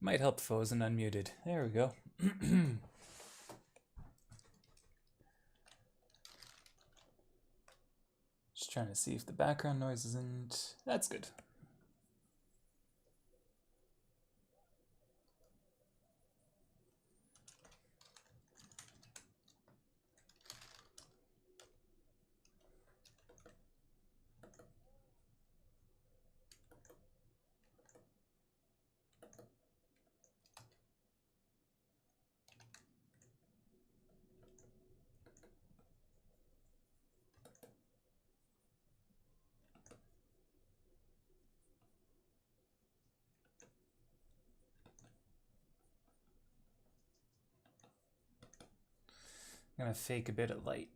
Might help if I wasn't unmuted. There we go. Just trying to see if the background noise isn't... That's good. I'm going to fake a bit of light.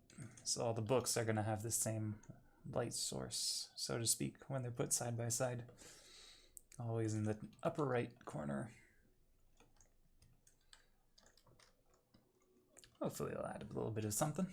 So all the books are going to have the same light source, so to speak, when they're put side by side. Always in the upper right corner. Hopefully it'll add a little bit of something.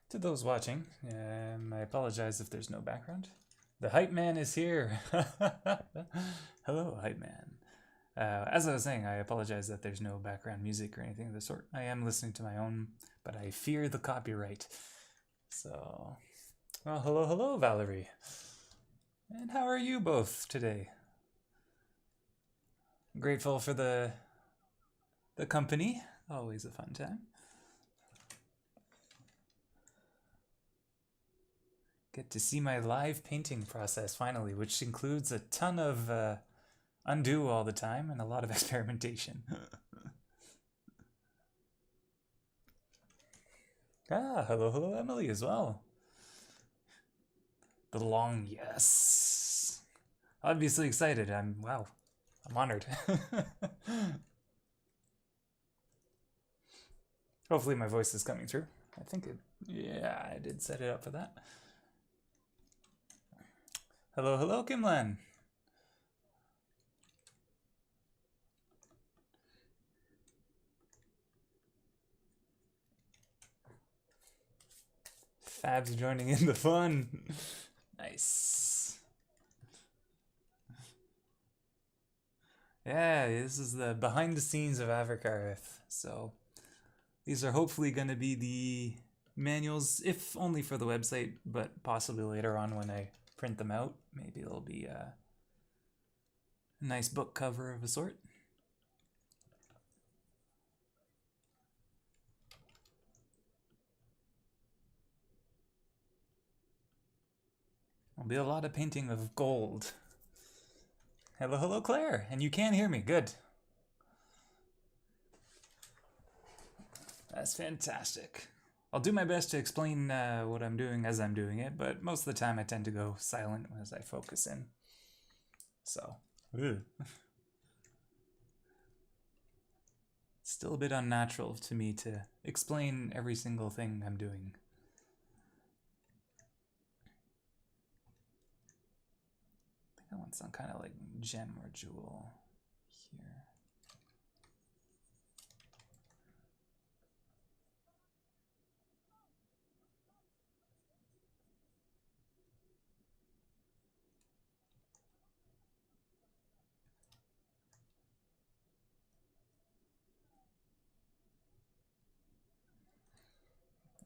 To those watching, I apologize if there's no background. The hype man is here. Hello, hype man. As I was saying, I apologize that there's no background music or anything of the sort. I am listening to my own, but I fear the copyright. So, well, hello, Valerie. And how are you both today? Grateful for the company. Always a fun time. Get to see my live painting process finally, which includes a ton of undo all the time and a lot of experimentation. Hello, Emily as well. The long yes. Obviously excited. Wow, I'm honored. Hopefully my voice is coming through. I think yeah, I did set it up for that. Hello, Kimlan. Fab's joining in the fun. Nice. Yeah, this is the behind the scenes of Avorkarth. So these are hopefully going to be the manuals, if only for the website, but possibly later on when I print them out. Maybe it'll be a nice book cover of a sort. There'll be a lot of painting of gold. Hello, Claire. And you can hear me. Good. That's fantastic. I'll do my best to explain what I'm doing as I'm doing it, but most of the time I tend to go silent as I focus in. So, still a bit unnatural to me to explain every single thing I'm doing. I think I want some kind of like gem or jewel here.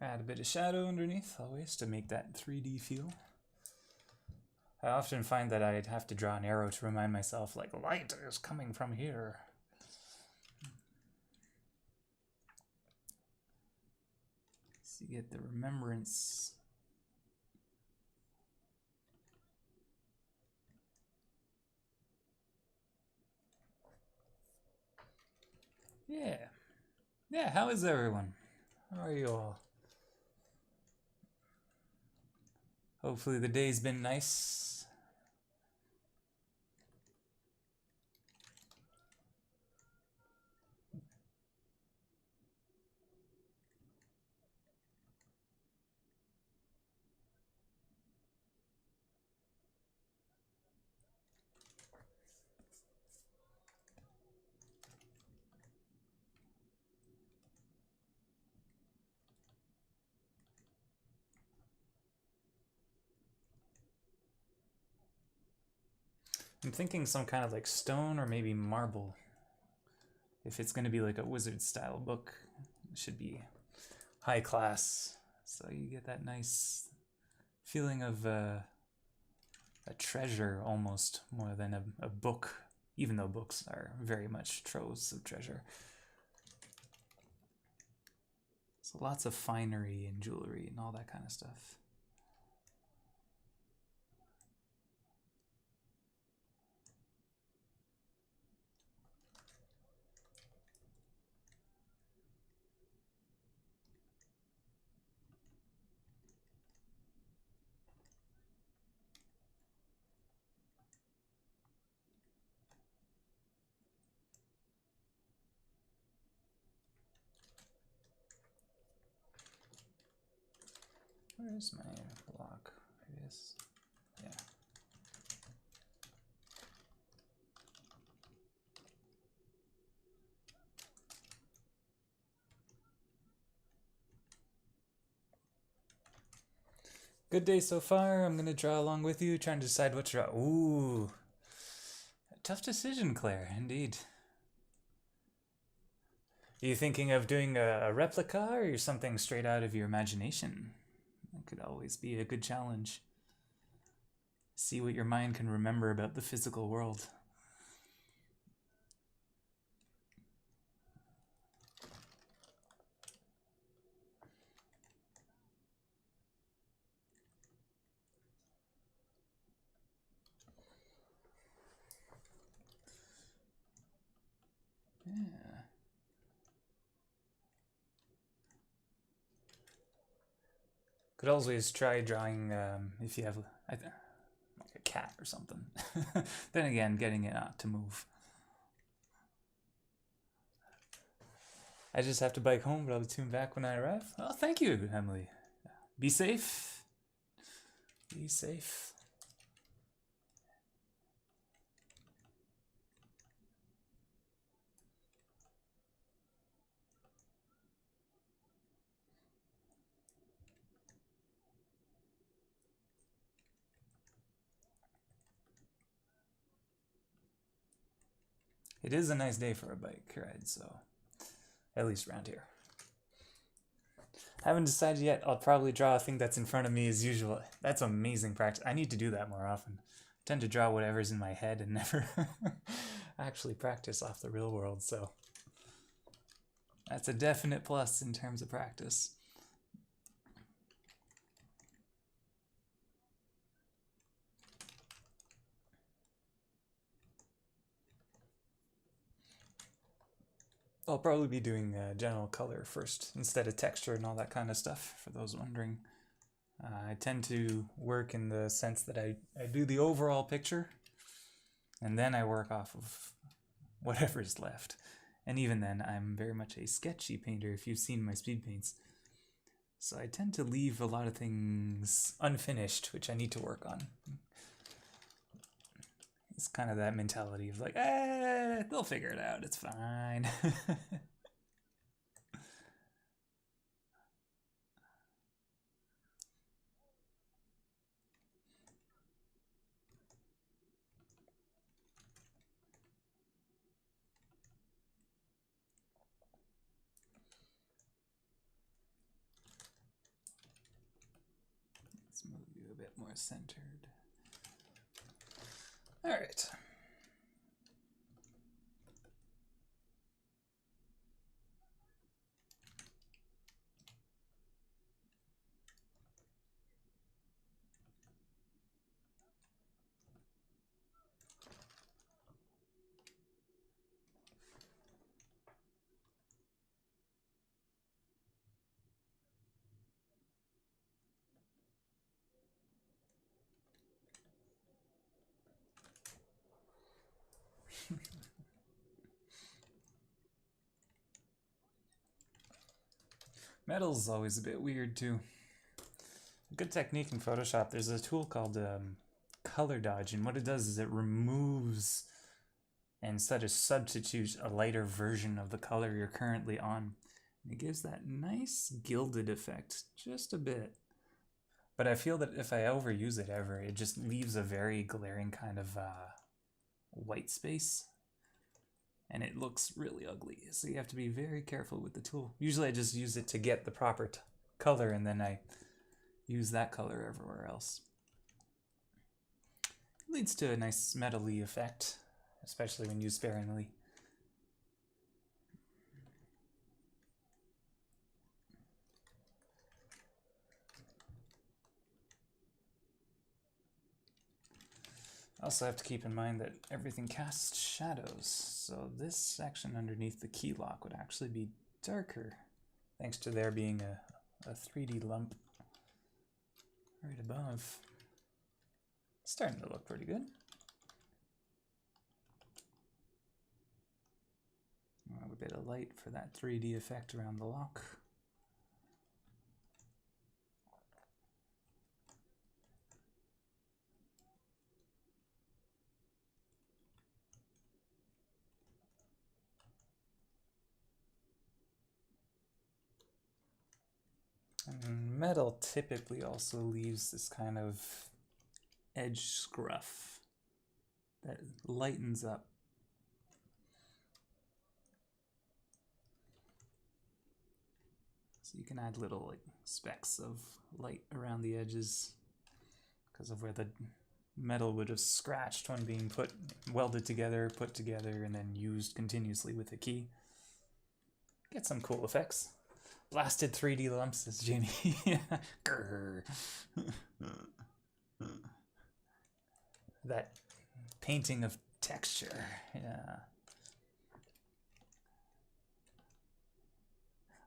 Add a bit of shadow underneath always to make that 3D feel. I often find that I'd have to draw an arrow to remind myself, like, light is coming from here. So you get the remembrance. Yeah. Yeah, how is everyone? How are you all? Hopefully the day's been nice. I'm thinking some kind of like stone or maybe marble. If it's going to be like a wizard style book, it should be high class. So you get that nice feeling of a treasure almost more than a book, even though books are very much troves of treasure. So lots of finery and jewelry and all that kind of stuff. Where's my block? Yes. Yeah. Good day so far. I'm going to draw along with you, trying to decide what to draw. Ooh. A tough decision, Claire, indeed. Are you thinking of doing a replica or something straight out of your imagination? That could always be a good challenge. See what your mind can remember about the physical world. Yeah. Could always try drawing if you have like a cat or something. Then again, getting it out to move. I just have to bike home, but I'll be tuned back when I arrive. Oh, thank you, Emily. Be safe. Be safe. It is a nice day for a bike ride, so at least around here. Haven't decided yet. I'll probably draw a thing that's in front of me as usual. That's amazing practice. I need to do that more often. I tend to draw whatever's in my head and never actually practice off the real world, so that's a definite plus in terms of practice. I'll probably be doing general color first instead of texture and all that kind of stuff, for those wondering. I tend to work in the sense that I do the overall picture, and then I work off of whatever's left. And even then, I'm very much a sketchy painter, if you've seen my speed paints. So I tend to leave a lot of things unfinished, which I need to work on. It's kind of that mentality of like, they'll figure it out, it's fine. Let's move you a bit more centered. All right. Metal's always a bit weird too. A good technique in Photoshop, there's a tool called color dodge, and what it does is it removes and sort of substitutes a lighter version of the color you're currently on. And it gives that nice gilded effect, just a bit. But I feel that if I overuse it ever, it just leaves a very glaring kind of white space. And it looks really ugly, so you have to be very careful with the tool. Usually I just use it to get the proper color, and then I use that color everywhere else. It leads to a nice metal-y effect, especially when used sparingly. Also have to keep in mind that everything casts shadows, so this section underneath the key lock would actually be darker, thanks to there being a 3D lump right above. It's starting to look pretty good. A bit of light for that 3D effect around the lock. And metal typically also leaves this kind of edge scruff that lightens up. So you can add little like specks of light around the edges because of where the metal would have scratched when being welded together, put together, and then used continuously with a key. Get some cool effects. Blasted 3D lumps, says Jamie. That painting of texture, yeah.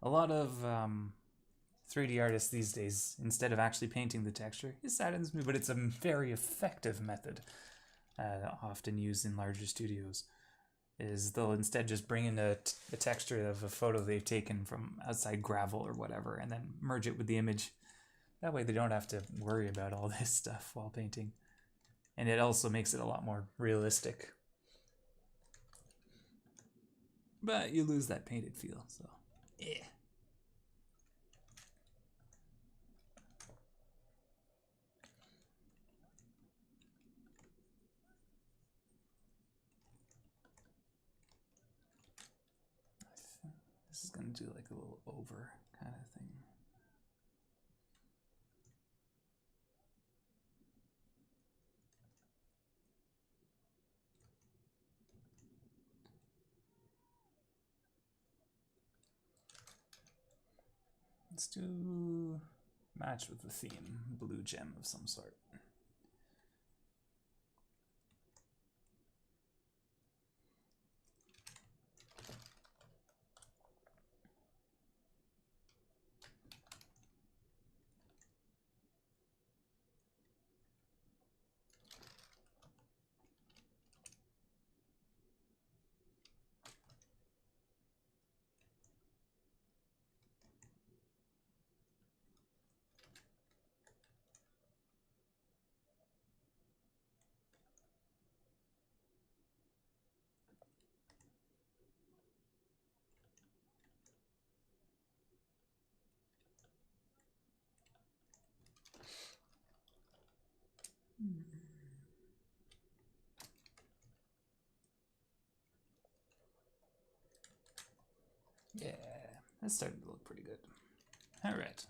A lot of 3D artists these days, instead of actually painting the texture, it saddens me, but it's a very effective method, often used in larger studios, is they'll instead just bring in the texture of a photo they've taken from outside gravel or whatever, and then merge it with the image. That way they don't have to worry about all this stuff while painting. And it also makes it a lot more realistic. But you lose that painted feel, so yeah. This is going to do like a little over kind of thing. Let's do match with the theme, blue gem of some sort. Yeah, that's starting to look pretty good. All right.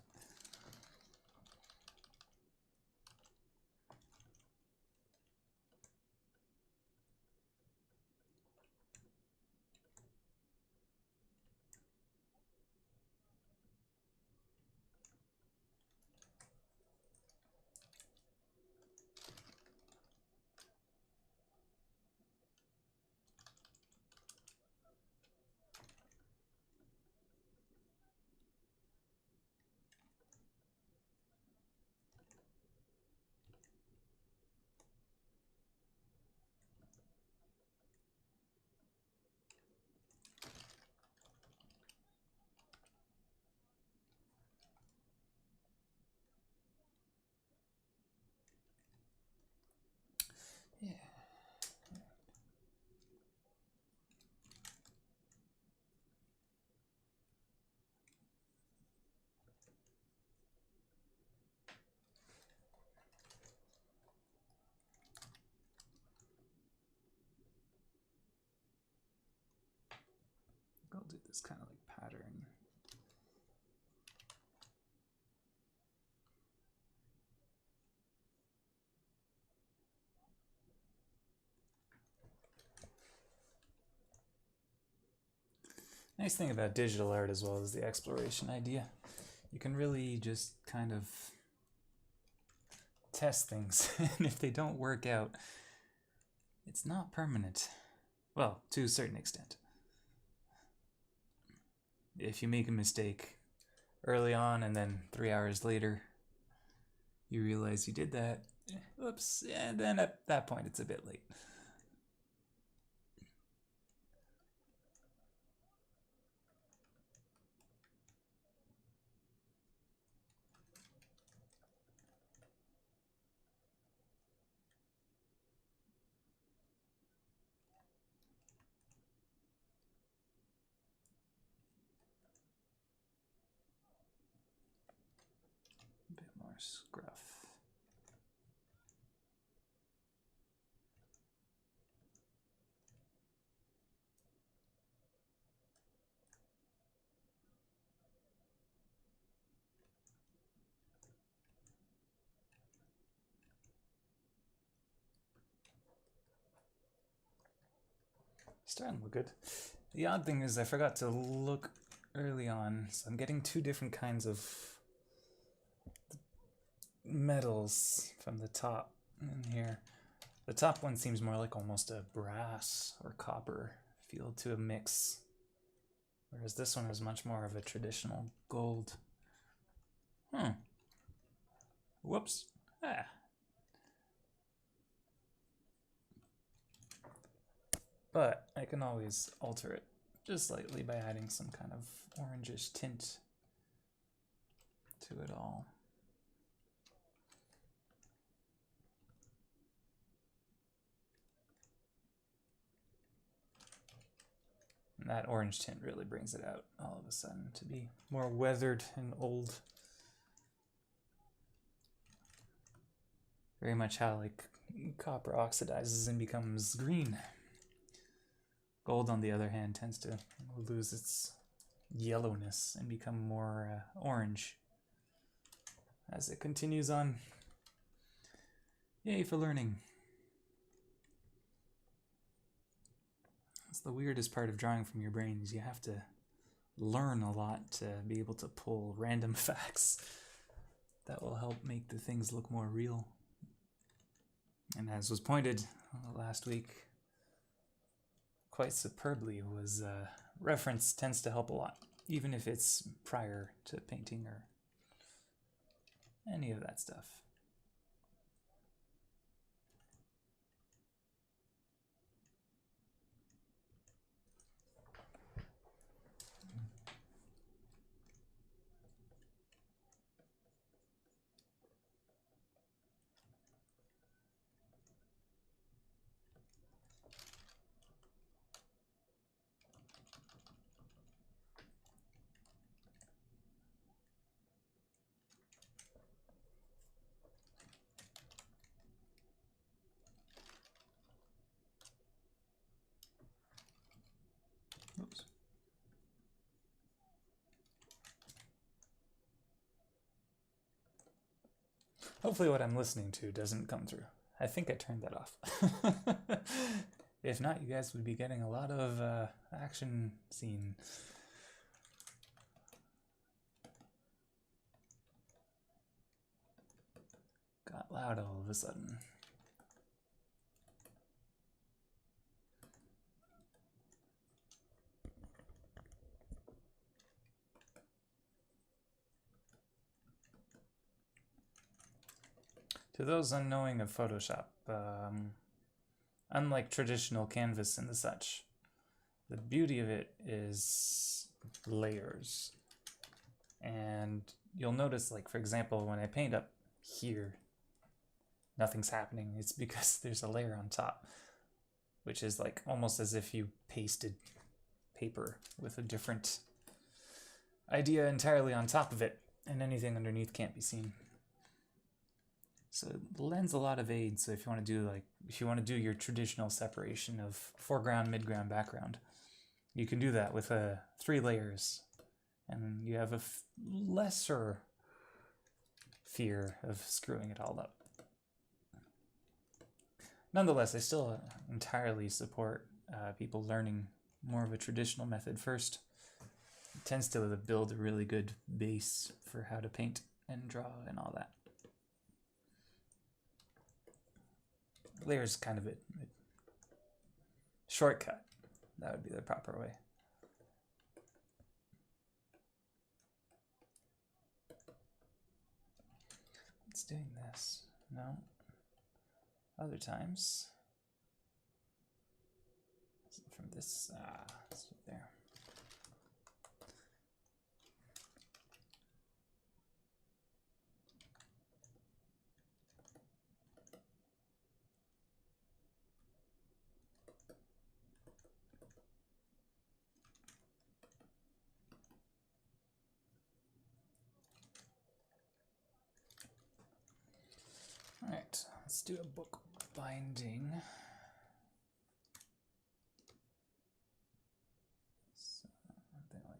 I'll do this kind of like pattern. Nice thing about digital art as well is the exploration idea. You can really just kind of test things, and if they don't work out, it's not permanent. Well, to a certain extent. If you make a mistake early on and then 3 hours later you realize you did that, whoops, and then at that point it's a bit late. A bit more scruff. Starting to look good. The odd thing is I forgot to look early on, so I'm getting two different kinds of metals from the top in here. The top one seems more like almost a brass or copper feel to a mix, whereas this one is much more of a traditional gold. Whoops. But I can always alter it just slightly by adding some kind of orangish tint to it all. And that orange tint really brings it out all of a sudden to be more weathered and old. Very much how like copper oxidizes and becomes green. Gold, on the other hand, tends to lose its yellowness and become more orange as it continues on. Yay for learning. That's the weirdest part of drawing from your brain, is you have to learn a lot to be able to pull random facts that will help make the things look more real. And as was pointed last week quite superbly, was reference tends to help a lot, even if it's prior to painting or any of that stuff. Oops. Hopefully what I'm listening to doesn't come through. I think I turned that off. If not, you guys would be getting a lot of action scene. Got loud all of a sudden. To those unknowing of Photoshop, unlike traditional canvas and the such, the beauty of it is layers. And you'll notice, like, for example, when I paint up here, nothing's happening. It's because there's a layer on top, which is like almost as if you pasted paper with a different idea entirely on top of it, and anything underneath can't be seen. So it lends a lot of aid. So if you want to do your traditional separation of foreground, midground, background, you can do that with 3 layers, and you have a lesser fear of screwing it all up. Nonetheless, I still entirely support people learning more of a traditional method first. It tends to build a really good base for how to paint and draw and all that. Layers kind of a shortcut. That would be the proper way. It's doing this. No. Other times. From this, let's do it there. All right, let's do a book binding. Something like that.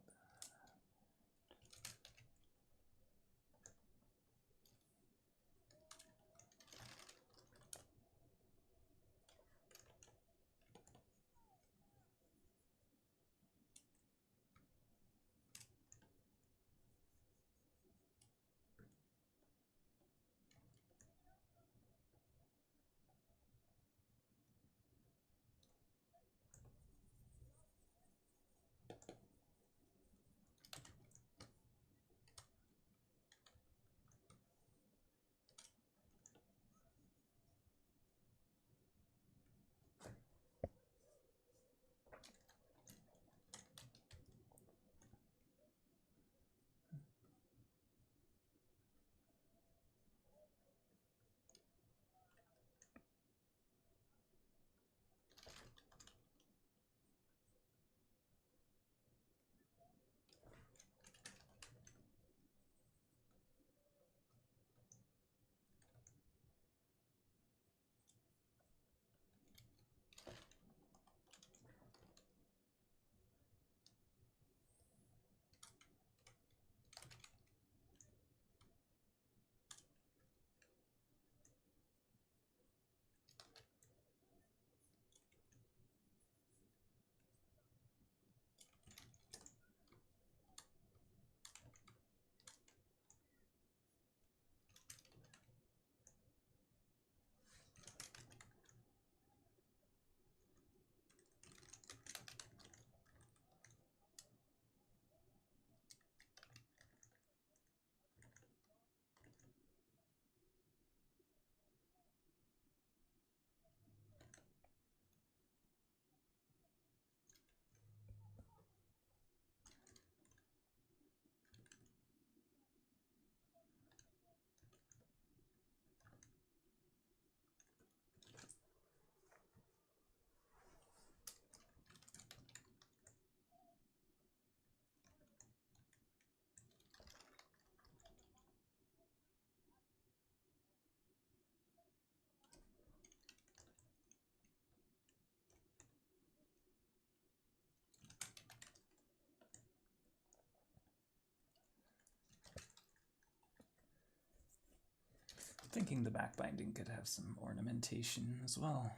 Thinking the back binding could have some ornamentation as well.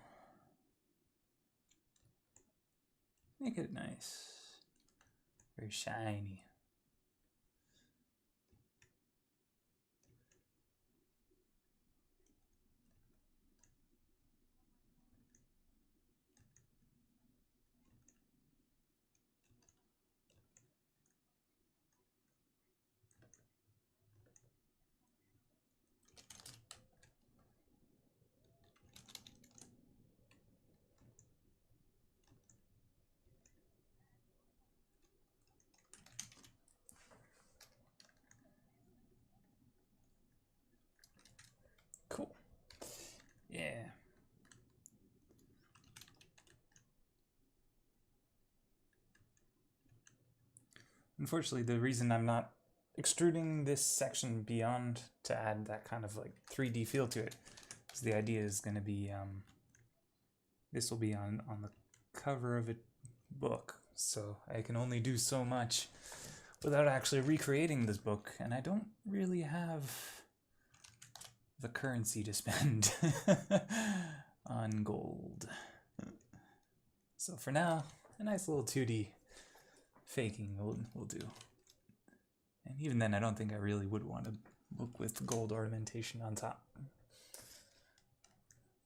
Make it nice. Very shiny. Cool. Yeah. Unfortunately, the reason I'm not extruding this section beyond to add that kind of like 3D feel to it is the idea is going to be this will be on the cover of a book, so I can only do so much without actually recreating this book, and I don't really have the currency to spend on gold. So for now, a nice little 2D faking will do. And even then, I don't think I really would want a book with gold ornamentation on top.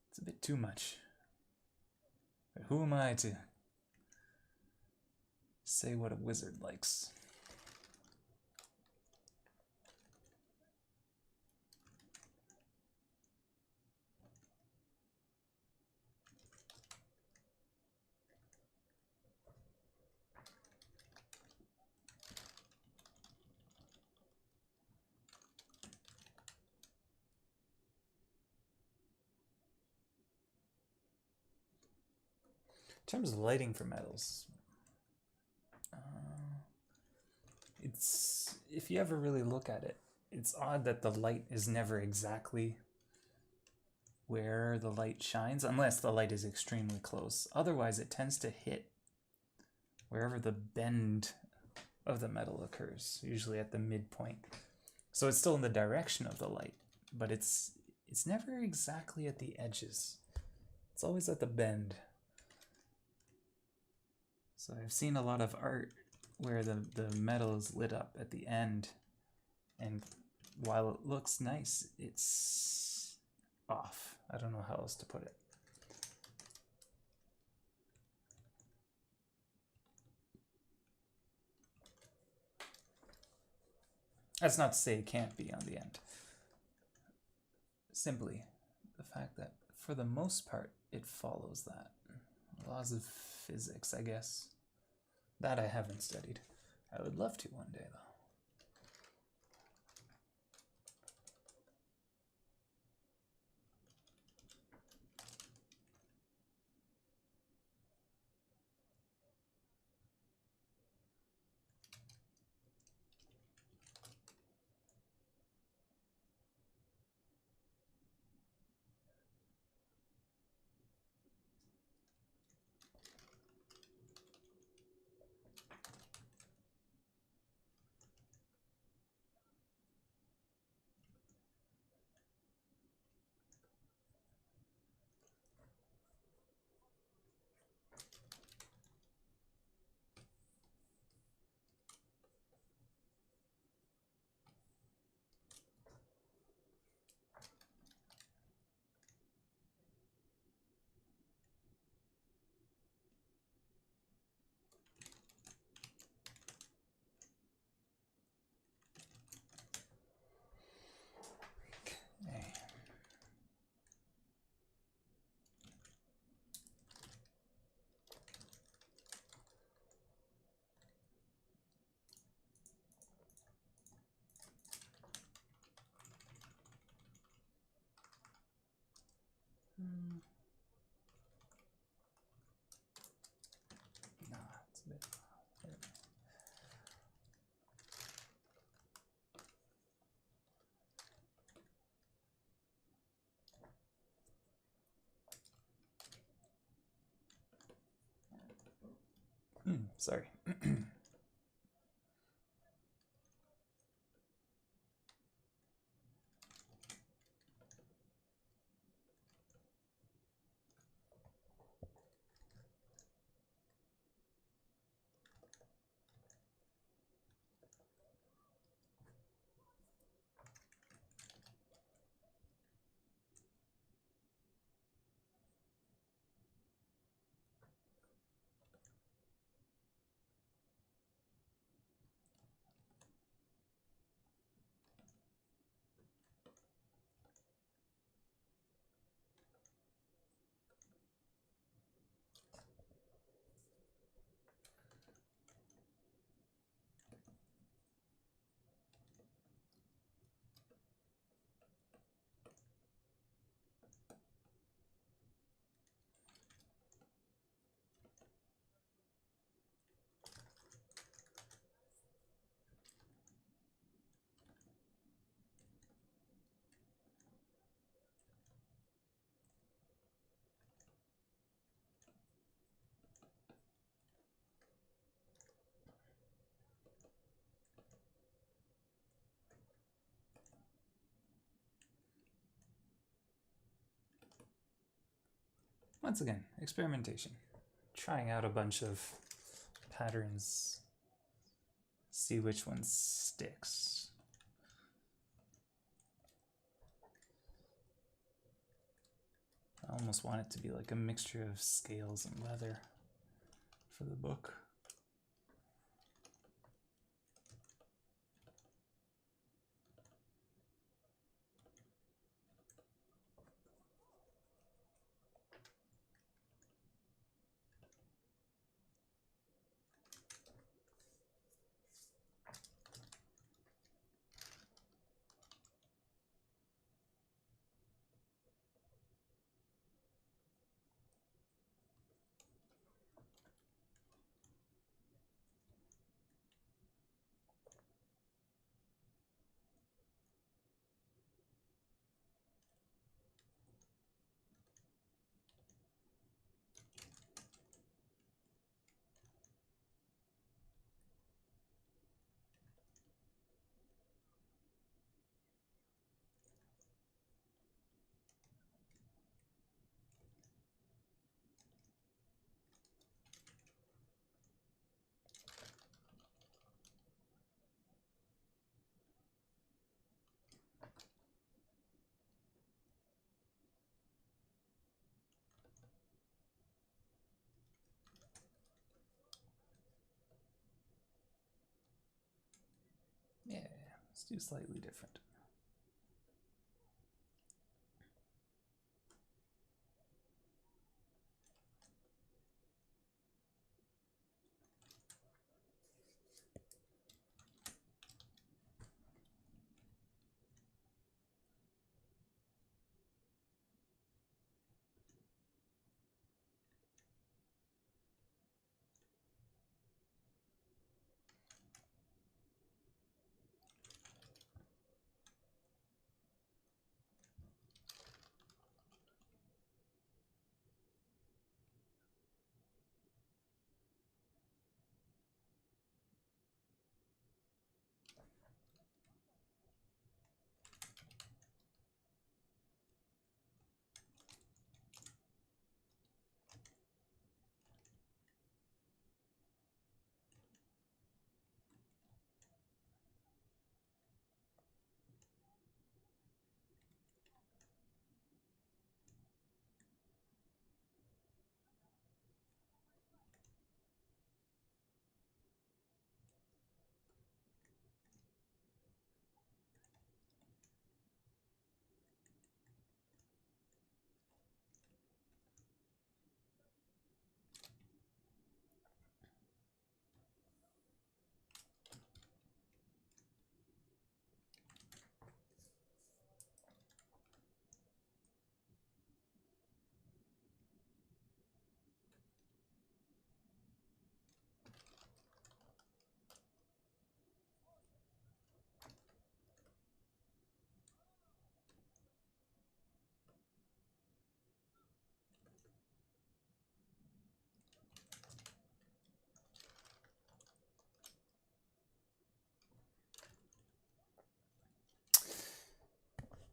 It's a bit too much. But who am I to say what a wizard likes? In terms of lighting for metals, it's, if you ever really look at it, it's odd that the light is never exactly where the light shines, unless the light is extremely close. Otherwise, it tends to hit wherever the bend of the metal occurs, usually at the midpoint. So it's still in the direction of the light, but it's never exactly at the edges. It's always at the bend. So I've seen a lot of art where the metal is lit up at the end, and while it looks nice, it's off. I don't know how else to put it. That's not to say it can't be on the end. Simply the fact that for the most part it follows that. Laws of physics, I guess. That I haven't studied. I would love to one day, though. Okay. Nah, it's a bit. Sorry. once again, experimentation. Trying out a bunch of patterns, see which one sticks. I almost want it to be like a mixture of scales and leather for the book. Yeah, let's do slightly different.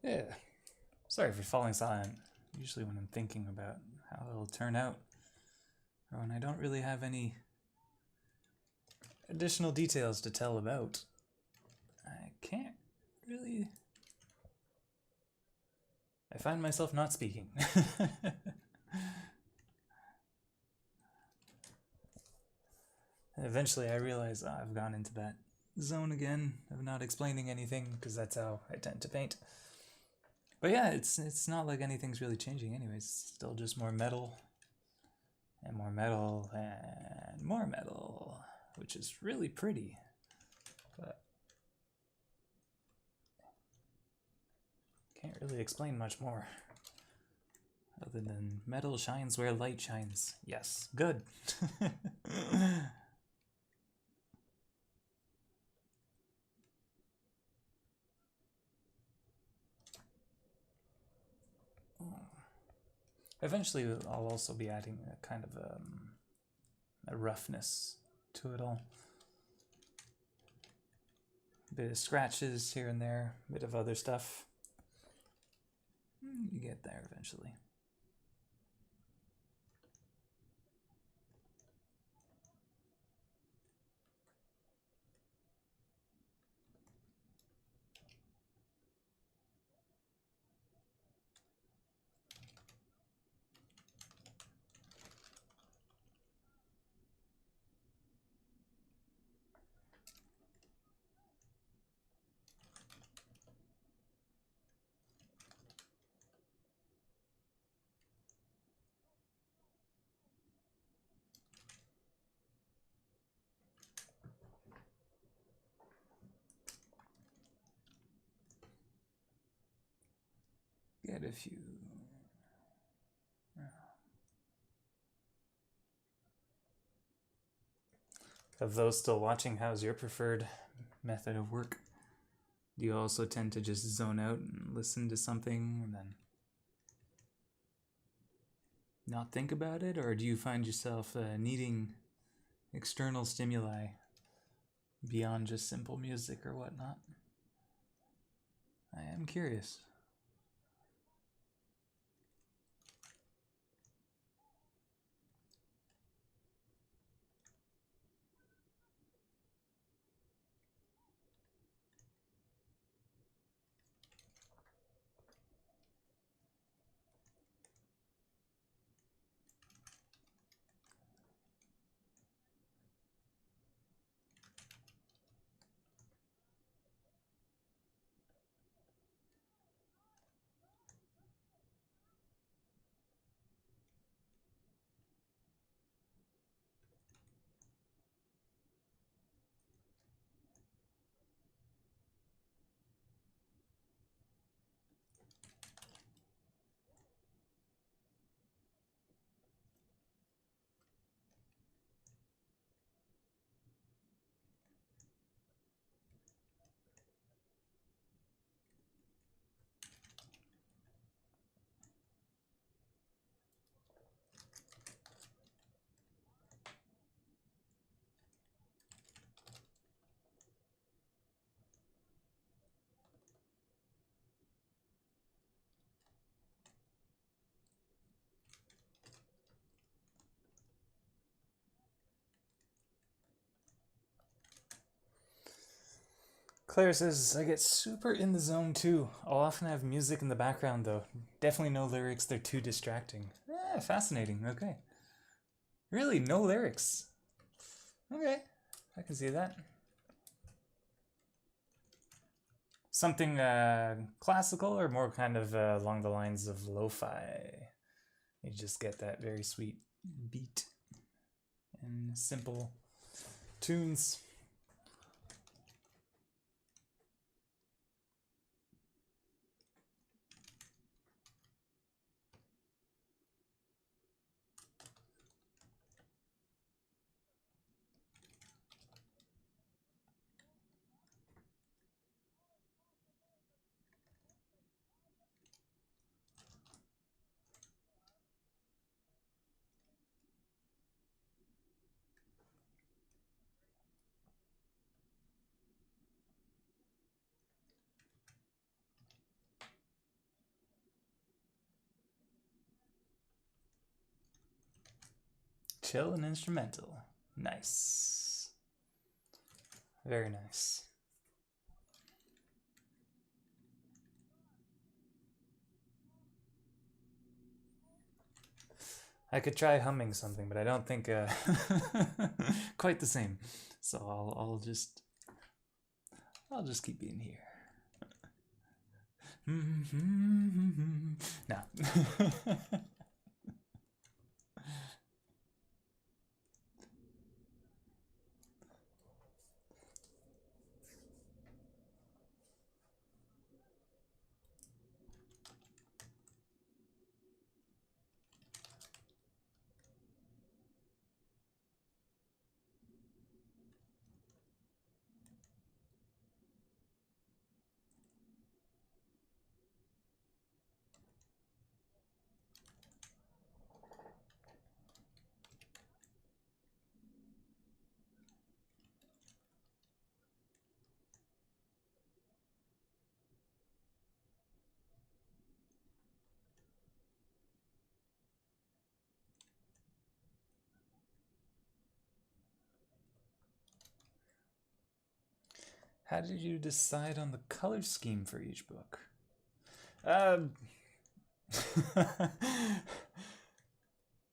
Yeah, sorry for falling silent. Usually when I'm thinking about how it'll turn out, or when I don't really have any additional details to tell about, I can't really... I find myself not speaking. And eventually I realize I've gone into that zone again of not explaining anything, because that's how I tend to paint. But yeah, it's not like anything's really changing anyways. It's still just more metal, and more metal, and more metal, which is really pretty. But can't really explain much more. Other than metal shines where light shines. Yes, good. Eventually I'll also be adding a kind of a roughness to it all. A bit of scratches here and there, a bit of other stuff. You get there eventually. get a few. Of those still watching, how's your preferred method of work? Do you also tend to just zone out and listen to something and then not think about it? Or do you find yourself needing external stimuli beyond just simple music or whatnot? I am curious. Claire says, I get super in the zone too. I'll often have music in the background though. Definitely no lyrics, they're too distracting. Fascinating, okay. Really, no lyrics? Okay, I can see that. Something classical or more kind of along the lines of lo-fi? You just get that very sweet beat and simple tunes. Chill and instrumental. Nice. Very nice. I could try humming something, but I don't think quite the same. So I'll just keep being here. No. How did you decide on the color scheme for each book?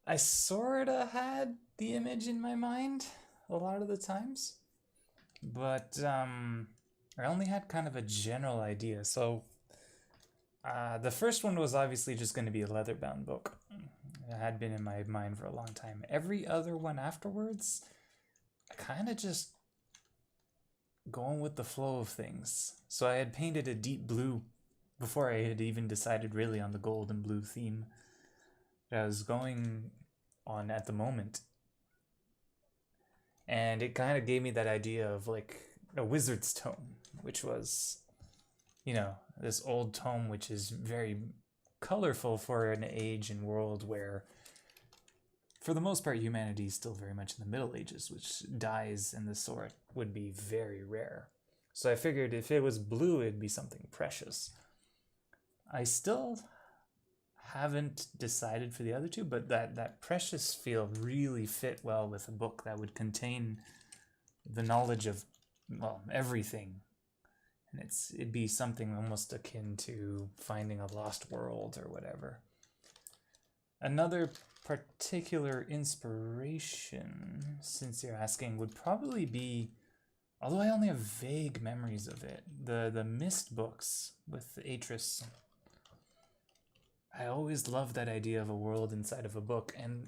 I sorta had the image in my mind a lot of the times, but I only had kind of a general idea. So the first one was obviously just going to be a leather-bound book. It had been in my mind for a long time. Every other one afterwards, I kind of just going with the flow of things. So I had painted a deep blue before I had even decided really on the gold and blue theme that I was going on at the moment. And it kind of gave me that idea of like a wizard's tome, which was, you know, this old tome which is very colorful for an age and world where, for the most part, humanity is still very much in the Middle Ages, which dyes and the sort would be very rare. So I figured if it was blue, it'd be something precious. I still haven't decided for the other two, but that precious feel really fit well with a book that would contain the knowledge of, well, everything. And it'd be something almost akin to finding a lost world or whatever. Another particular inspiration, since you're asking, would probably be, although I only have vague memories of it, the Mist books with Atris. I always loved that idea of a world inside of a book, and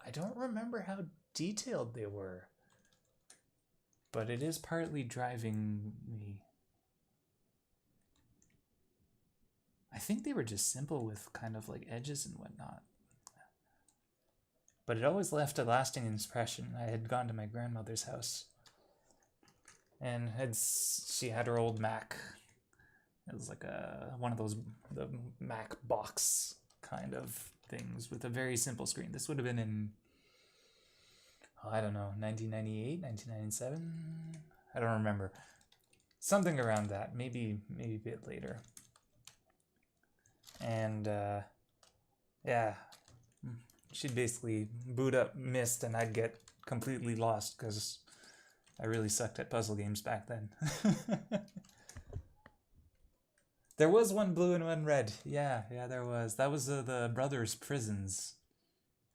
I don't remember how detailed they were. But it is partly driving me. I think they were just simple with kind of like edges and whatnot. But it always left a lasting impression. I had gone to my grandmother's house, and she had her old Mac. It was like one of the Mac box kind of things with a very simple screen. This would have been in, I don't know, 1998, 1997? I don't remember. Something around that, maybe a bit later. And yeah, she'd basically boot up Myst and I'd get completely lost because I really sucked at puzzle games back then. There was one blue and one red. Yeah, there was. That was the Brothers' Prisons,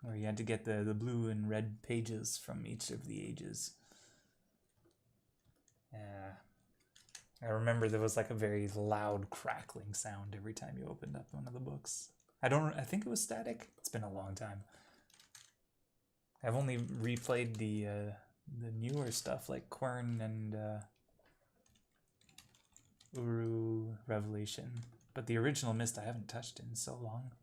where you had to get the blue and red pages from each of the ages. Yeah. I remember there was like a very loud crackling sound every time you opened up one of the books. I think it was static. It's been a long time. I've only replayed the newer stuff like Quern and Uru Revelation, but the original Myst I haven't touched in so long.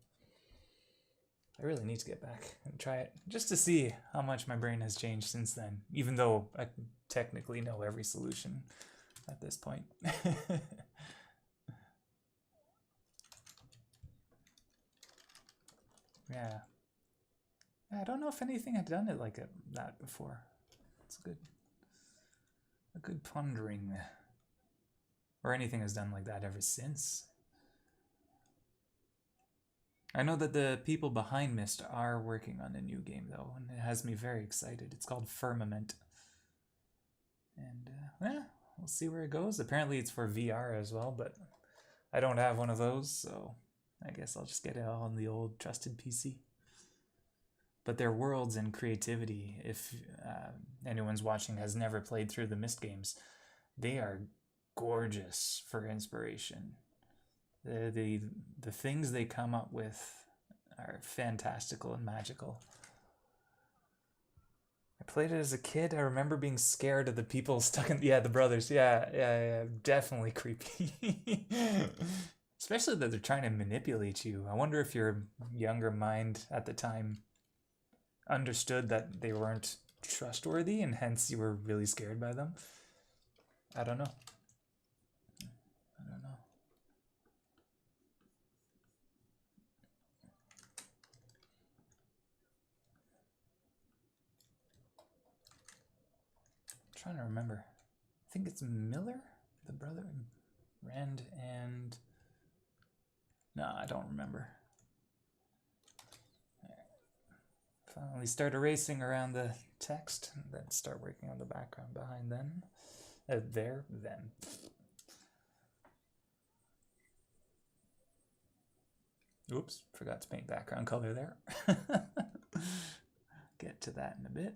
I really need to get back and try it just to see how much my brain has changed since then, even though I technically know every solution at this point. Yeah. I don't know if anything had done it like that before. It's a good pondering. Or anything has done like that ever since. I know that the people behind Myst are working on a new game though, and it has me very excited. It's called Firmament. And we'll see where it goes. Apparently it's for VR as well, but I don't have one of those, so I guess I'll just get it on the old trusted PC. But their worlds and creativity, if anyone's watching has never played through the Myst games, they are gorgeous for inspiration. The things they come up with are fantastical and magical. I played it as a kid. I remember being scared of the people stuck in the brothers. Yeah, definitely creepy. Especially that they're trying to manipulate you. I wonder if your younger mind at the time understood that they weren't trustworthy and hence you were really scared by them. I don't know. Trying to remember. I think it's Miller, the brother, Rand, and no, I don't remember. Finally start erasing around the text, and then start working on the background behind then. Then. Oops, forgot to paint background color there. Get to that in a bit.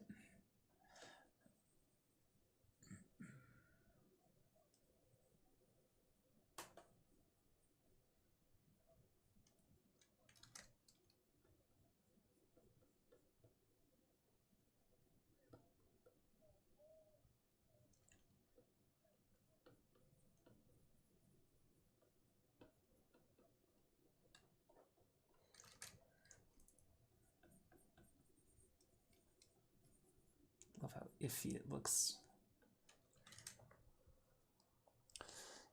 iffy it looks.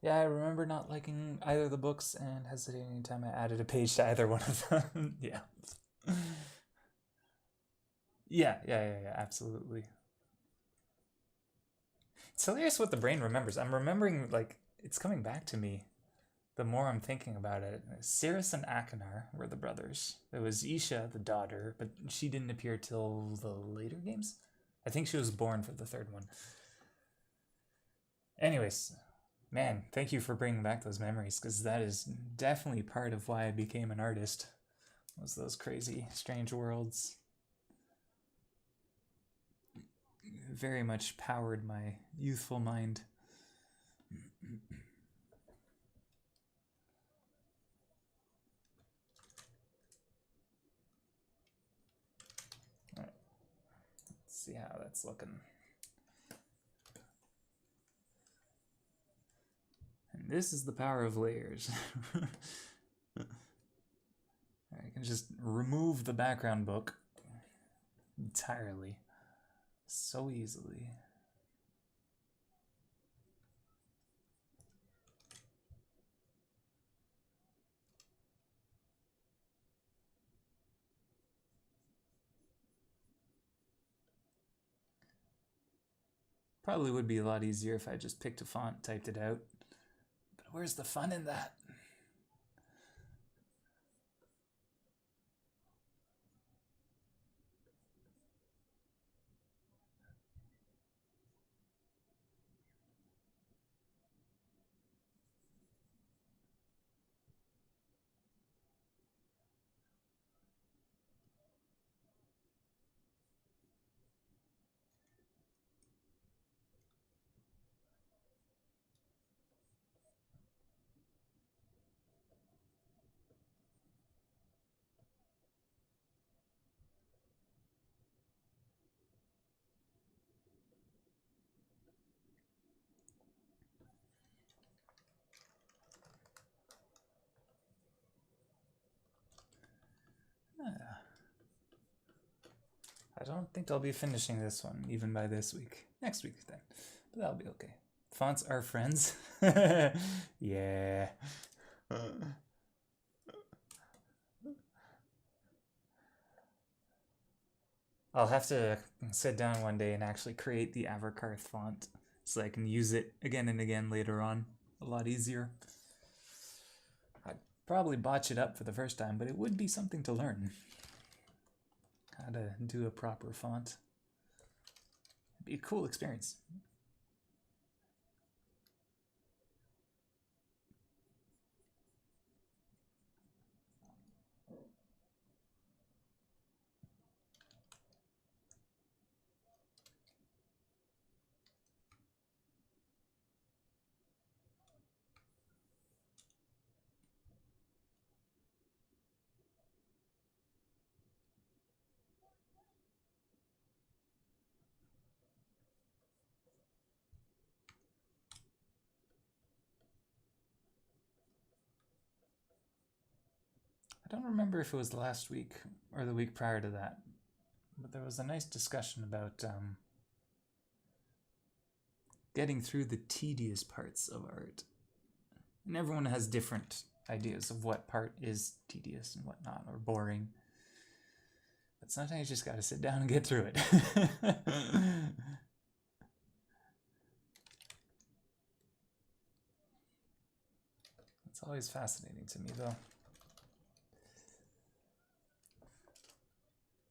Yeah, I remember not liking either of the books and hesitating anytime I added a page to either one of them. Yeah. Yeah, absolutely. It's hilarious what the brain remembers. I'm remembering, like, it's coming back to me the more I'm thinking about it. Cirrus and Akanar were the brothers. There was Isha, the daughter, but she didn't appear till the later games. I think she was born for the third one. Anyways, man, thank you for bringing back those memories, because that is definitely part of why I became an artist, was those crazy, strange worlds. Very much powered my youthful mind. All right. Let's see how that's looking. And this is the power of layers. I can just remove the background book entirely so easily. Probably would be a lot easier if I just picked a font, typed it out. But where's the fun in that? I don't think I'll be finishing this one even by this week. Next week then. But that'll be okay. Fonts are friends. Yeah. I'll have to sit down one day and actually create the Avorkarth font so I can use it again and again later on. A lot easier. I'd probably botch it up for the first time, but it would be something to learn. How to do a proper font. It'd be a cool experience. I don't remember if it was last week or the week prior to that, but there was a nice discussion about getting through the tedious parts of art. And everyone has different ideas of what part is tedious and what not, or boring. But sometimes you just gotta sit down and get through it. It's always fascinating to me, though.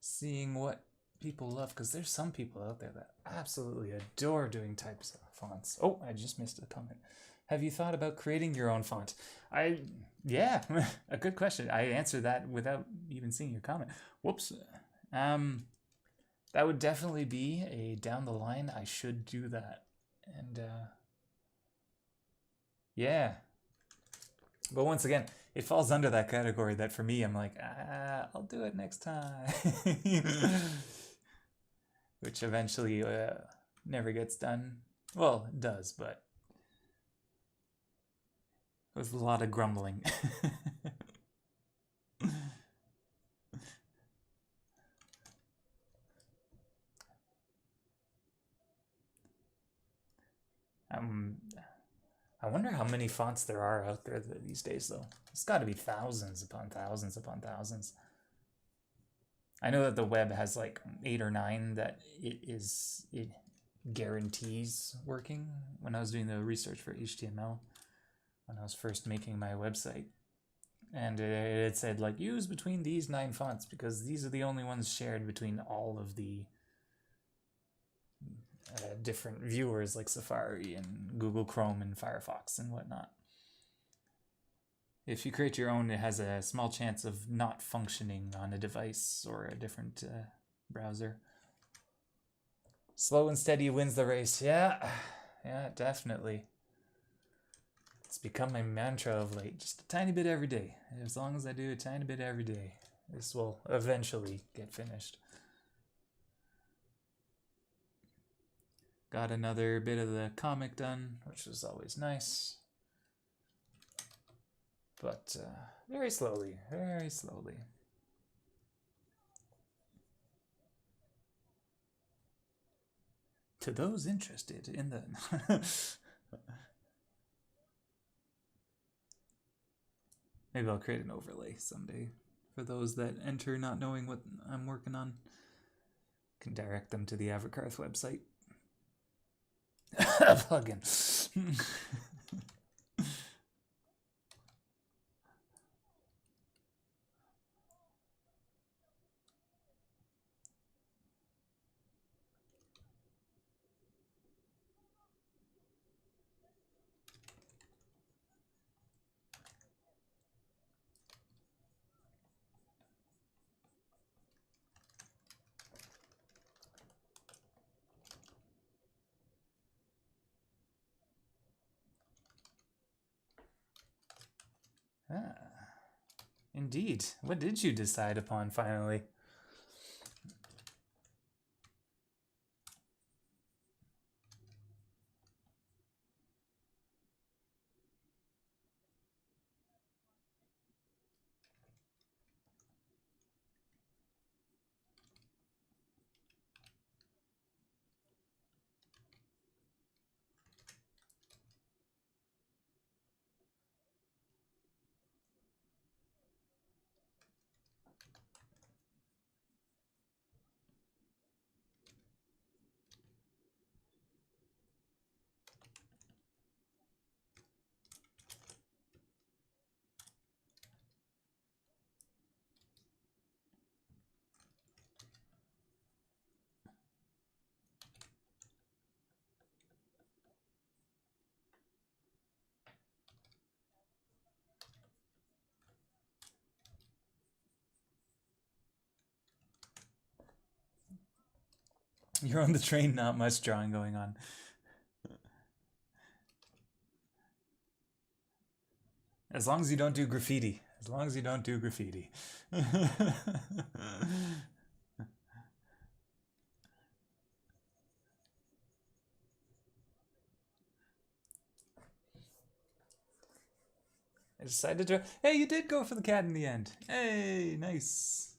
Seeing what people love, because there's some people out there that absolutely adore doing types of fonts. Oh, I just missed a comment. Have you thought about creating your own font? Yeah, a good question. I answered that without even seeing your comment. Whoops. That would definitely be a down the line. I should do that. And yeah. But once again, it falls under that category that for me, I'm like, I'll do it next time. Which eventually never gets done. Well, it does, but with a lot of grumbling. I wonder how many fonts there are out there these days, though. It's got to be thousands upon thousands upon thousands. I know that the web has like 8 or 9 that it guarantees working. When I was doing the research for HTML, when I was first making my website, and it said like use between these 9 fonts because these are the only ones shared between all of the different viewers like Safari and Google Chrome and Firefox and whatnot. If you create your own, it has a small chance of not functioning on a device or a different browser. Slow and steady wins the race. Yeah, definitely. It's become my mantra of late. Just a tiny bit every day. As long as I do a tiny bit every day, this will eventually get finished. Got another bit of the comic done, which was always nice. But very slowly, very slowly. To those interested in the... Maybe I'll create an overlay someday for those that enter not knowing what I'm working on. Can direct them to the Avorkarth website. Plugin. Indeed. What did you decide upon finally? You're on the train, not much drawing going on. As long as you don't do graffiti. As long as you don't do graffiti. I decided to... Hey, you did go for the cat in the end. Hey, nice.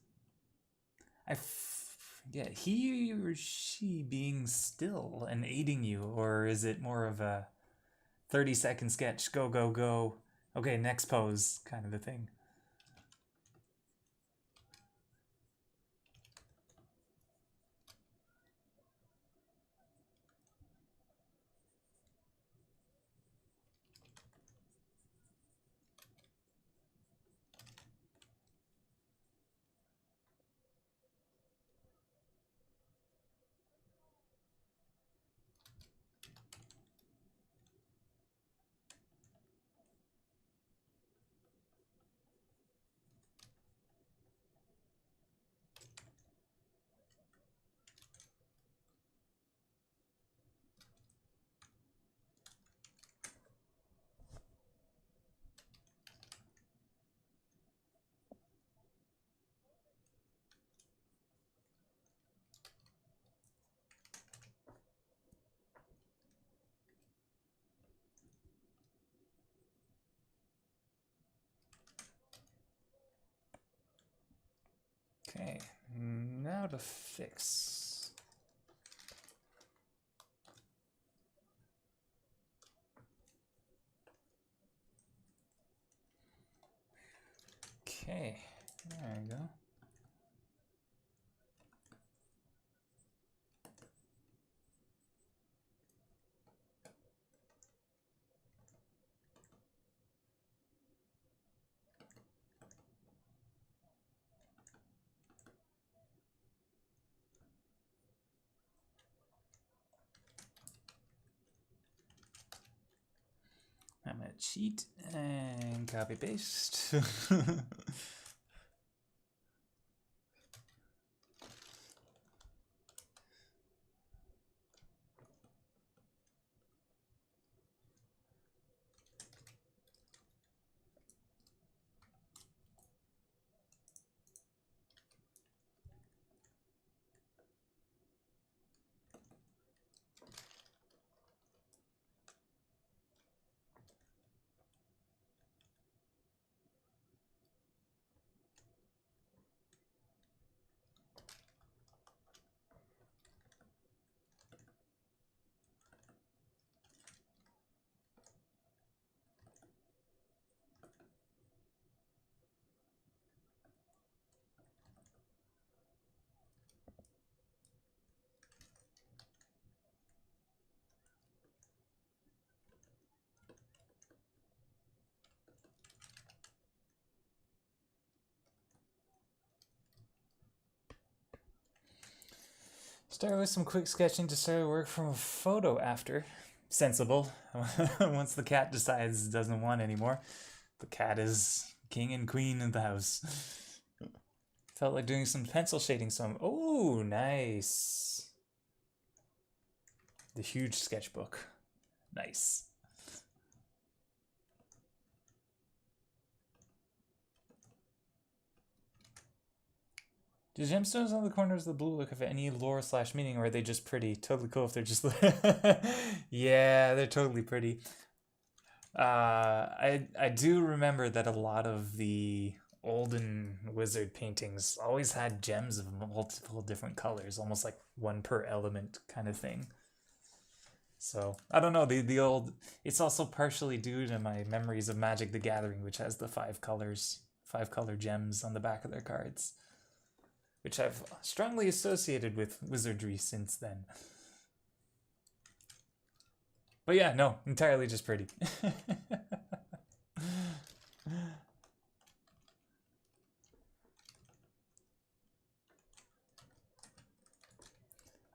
Yeah, he or she being still and aiding you, or is it more of a 30-second sketch, go, go, go, okay, next pose kind of a thing? Okay, now to fix. Okay, there we go. I'm gonna cheat and copy paste. Start with some quick sketching to start work from a photo after. Sensible. Once the cat decides it doesn't want anymore. The cat is king and queen of the house. Felt like doing some pencil shading some. Oh, nice. The huge sketchbook. Nice. Do gemstones on the corners of the blue look have any lore / meaning, or are they just pretty? Totally cool if they're just... Yeah, they're totally pretty. I do remember that a lot of the olden wizard paintings always had gems of multiple different colors, almost like one per element kind of thing. So I don't know, the old, it's also partially due to my memories of Magic the Gathering, which has the 5 color gems on the back of their cards, which I've strongly associated with wizardry since then. But yeah, no, entirely just pretty.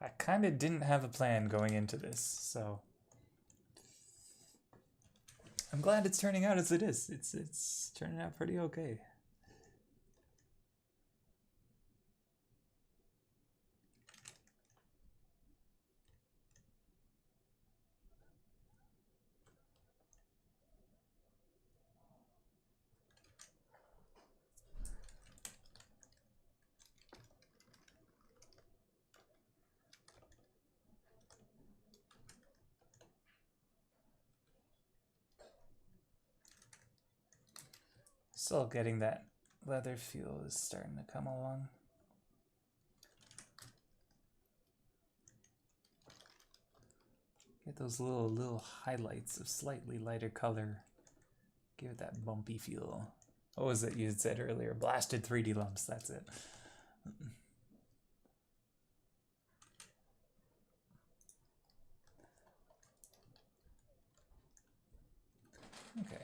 I kind of didn't have a plan going into this, so I'm glad it's turning out as it is. It's turning out pretty okay. Still getting that leather feel is starting to come along. Get those little highlights of slightly lighter color. Give it that bumpy feel. What was it you had said earlier? Blasted 3D lumps, that's it. Okay.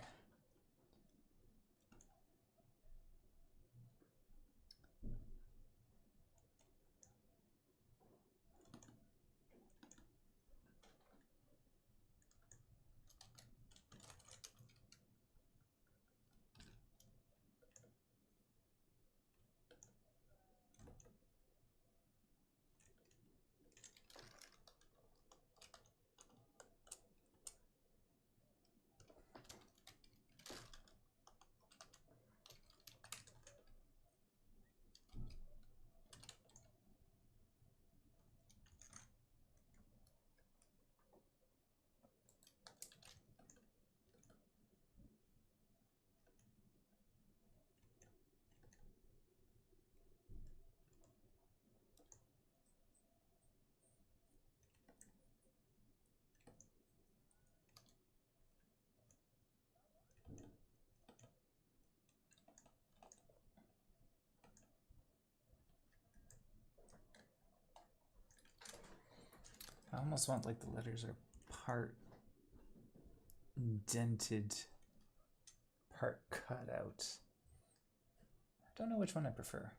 almost want like the letters are part indented, part cut out. I don't know which one I prefer.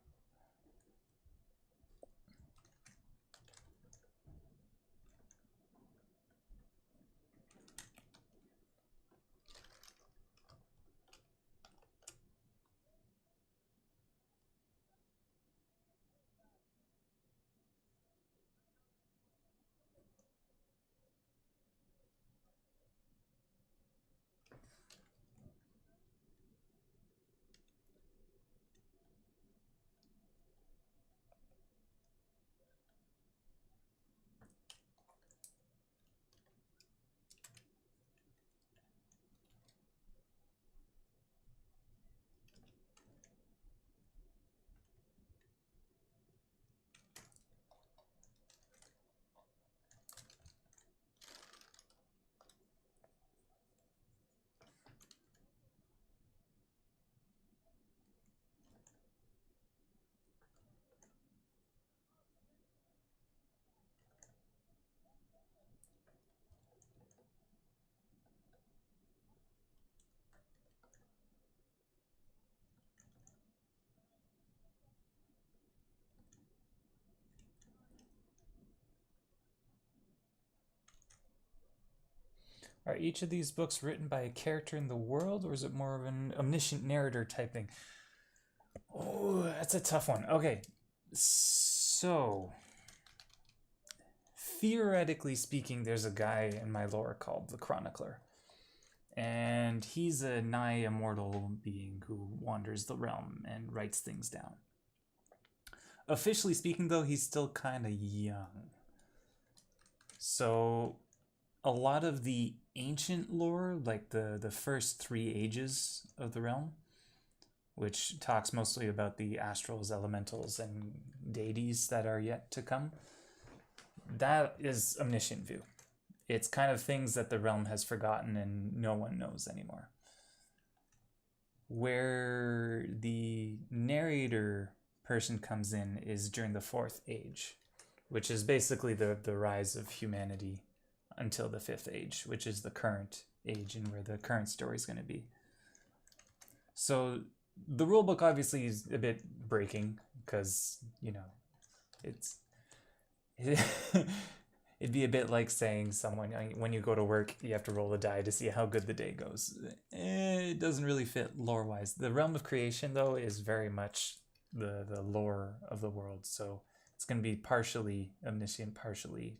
Are each of these books written by a character in the world, or is it more of an omniscient narrator type thing? Oh, that's a tough one. Okay, so theoretically speaking, there's a guy in my lore called the Chronicler, and he's a nigh immortal being who wanders the realm and writes things down. Officially speaking, though, he's still kind of young. So a lot of the ancient lore, like the first 3 ages of the realm, which talks mostly about the astrals, elementals, and deities that are yet to come, that is omniscient view. It's kind of things that the realm has forgotten and no one knows anymore. Where the narrator person comes in is during the 4th age, which is basically the rise of humanity until the 5th age, which is the current age and where the current story is going to be. So the rulebook obviously is a bit breaking because, you know, it'd be a bit like saying someone, when you go to work, you have to roll a die to see how good the day goes. It doesn't really fit lore-wise. The realm of creation, though, is very much the lore of the world. So it's going to be partially omniscient, partially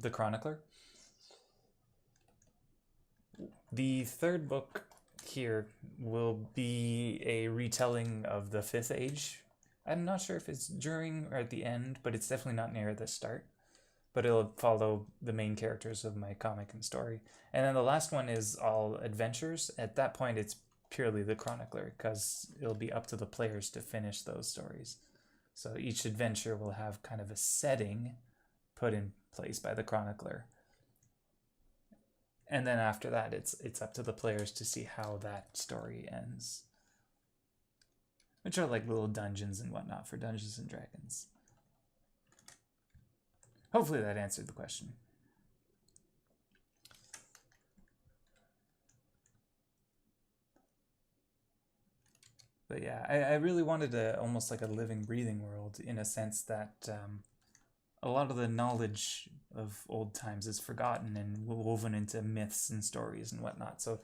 the Chronicler. The 3rd book here will be a retelling of the 5th age. I'm not sure if it's during or at the end, but it's definitely not near the start. But it'll follow the main characters of my comic and story. And then the last one is all adventures. At that point, it's purely the Chronicler, because it'll be up to the players to finish those stories. So each adventure will have kind of a setting put in place by the Chronicler. And then after that, it's up to the players to see how that story ends. Which are like little dungeons and whatnot for Dungeons and Dragons. Hopefully that answered the question. But yeah, I really wanted almost like a living, breathing world, in a sense that a lot of the knowledge of old times is forgotten and woven into myths and stories and whatnot. So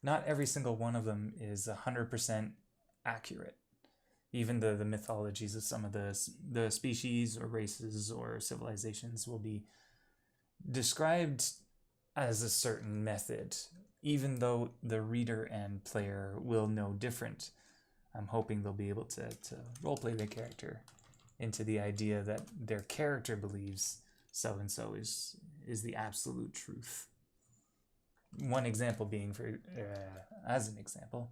not every single one of them is 100% accurate. Even the mythologies of some of the species or races or civilizations will be described as a certain method, even though the reader and player will know different. I'm hoping they'll be able to roleplay their character into the idea that their character believes so-and-so is the absolute truth. One example being, as an example,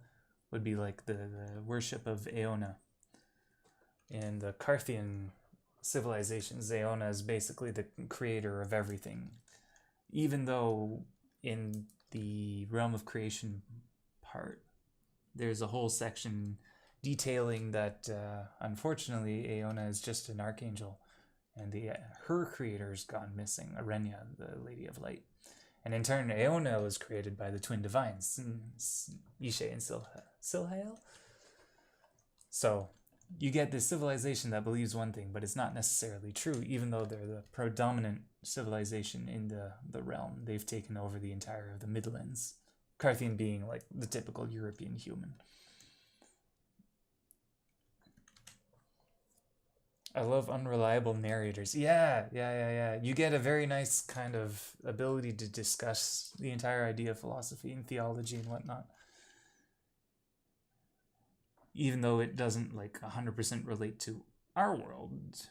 would be like the worship of Aona. In the Carthian civilization, Aona is basically the creator of everything. Even though in the realm of creation part, there's a whole section detailing that unfortunately Aona is just an archangel and her creator's gone missing, Arenya, the Lady of Light. And in turn, Aona was created by the twin divines, Ishe and Silhael. So you get this civilization that believes one thing, but it's not necessarily true, even though they're the predominant civilization in the realm. They've taken over the entire of the Midlands, Carthian being like the typical European human. I love unreliable narrators. Yeah. You get a very nice kind of ability to discuss the entire idea of philosophy and theology and whatnot. Even though it doesn't like 100% relate to our world,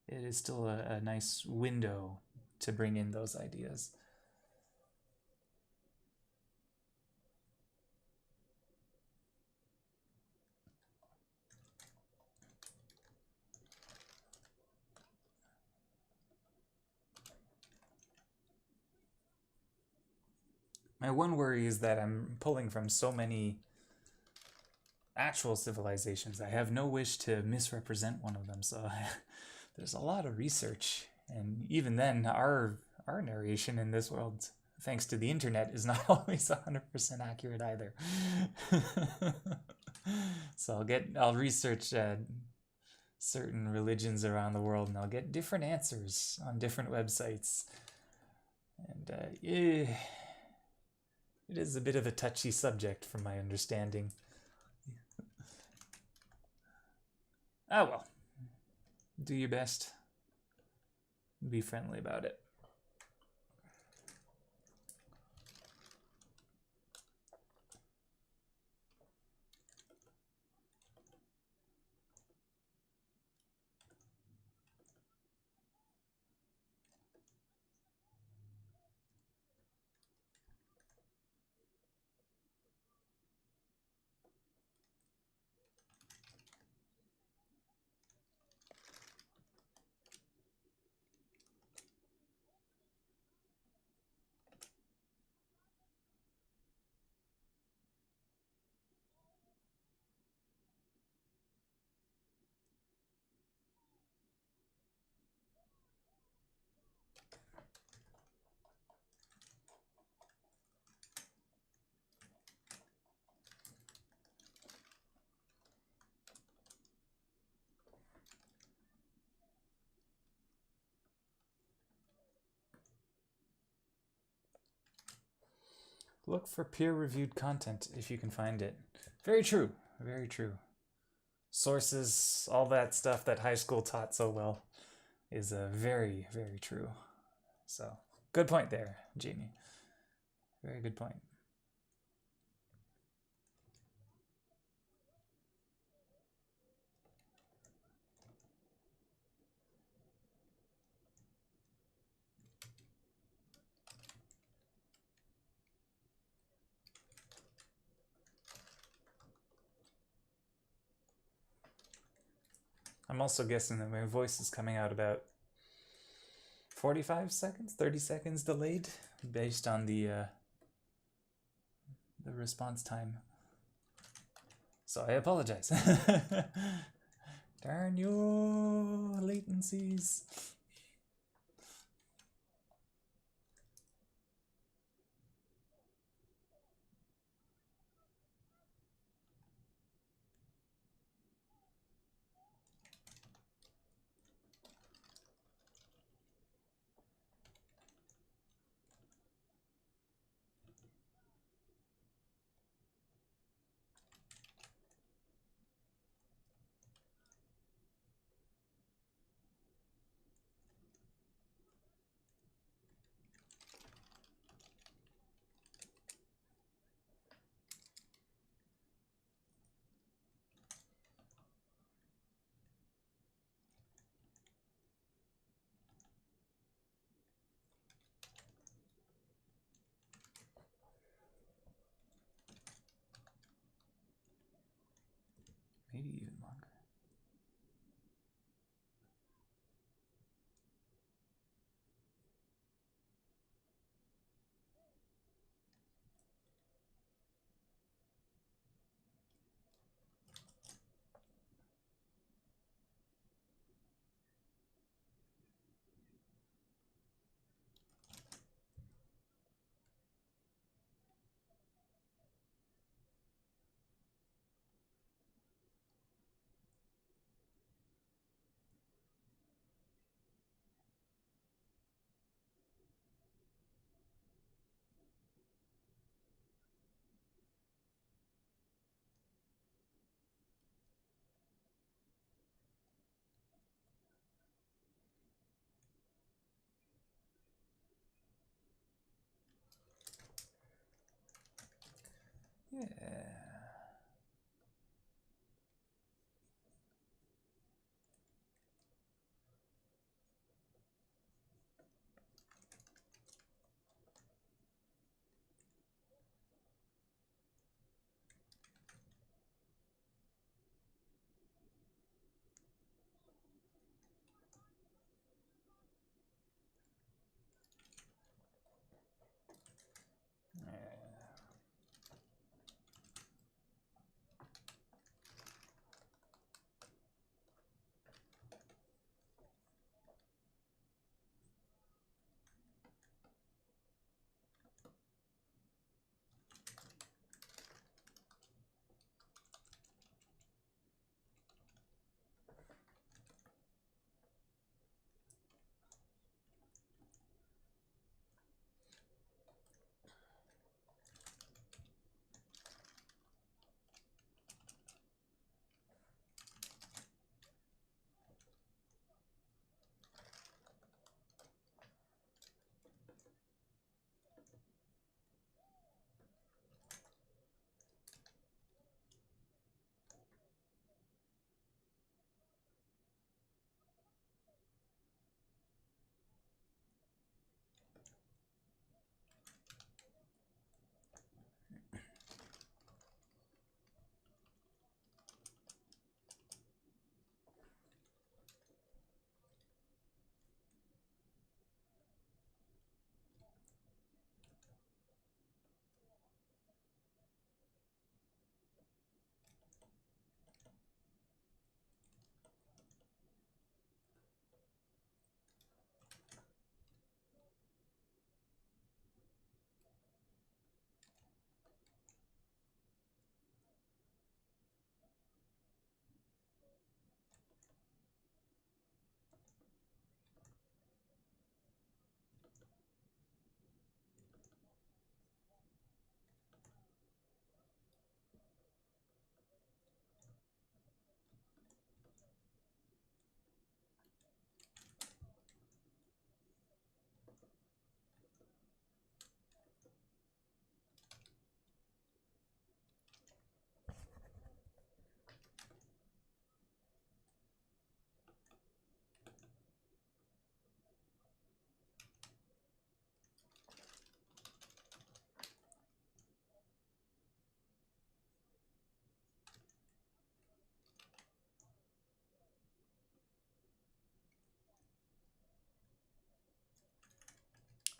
it is still a nice window to bring in those ideas. My one worry is that I'm pulling from so many actual civilizations. I have no wish to misrepresent one of them, so there's a lot of research. And even then, our narration in this world, thanks to the internet, is not always 100% accurate either. So I'll research certain religions around the world, and I'll get different answers on different websites. And it is a bit of a touchy subject from my understanding. Oh well. Do your best. Be friendly about it. Look for peer-reviewed content if you can find it. Very true. Very true. Sources, all that stuff that high school taught so well is very, very true. So, good point there, Jamie. Very good point. I'm also guessing that my voice is coming out about 45 seconds, 30 seconds delayed based on the response time. So I apologize. Darn your latencies. Yeah.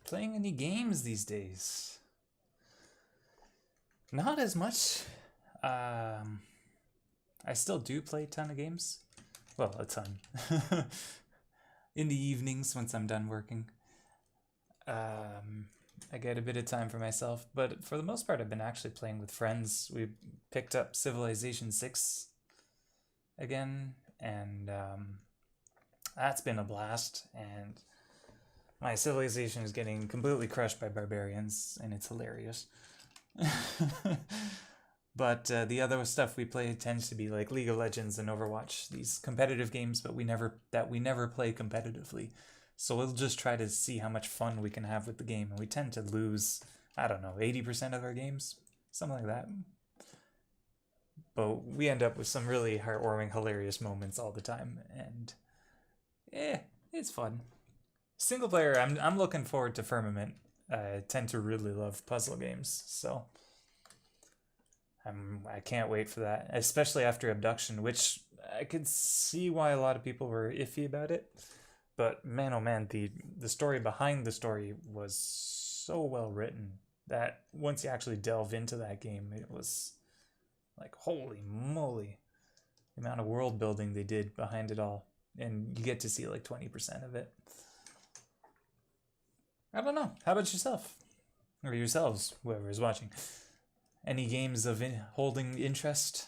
Playing any games these days? Not as much. I still do play a ton of games. Well, a ton. In the evenings once I'm done working. I get a bit of time for myself, but for the most part, I've been actually playing with friends. We picked up Civilization 6 again, and that's been a blast. And my civilization is getting completely crushed by barbarians, and it's hilarious. But the other stuff we play tends to be like League of Legends and Overwatch, these competitive games, but we never play competitively. So we'll just try to see how much fun we can have with the game, and we tend to lose, I don't know, 80% of our games, something like that. But we end up with some really heartwarming, hilarious moments all the time, and it's fun. Single player, I'm looking forward to Firmament. I tend to really love puzzle games, so I can't wait for that, especially after Abduction, which I could see why a lot of people were iffy about it. But man, oh man, the story behind the story was so well written that once you actually delve into that game, it was like, holy moly, the amount of world building they did behind it all. And you get to see like 20% of it. I don't know. How about yourself? Or yourselves, whoever is watching? Any games of holding interest?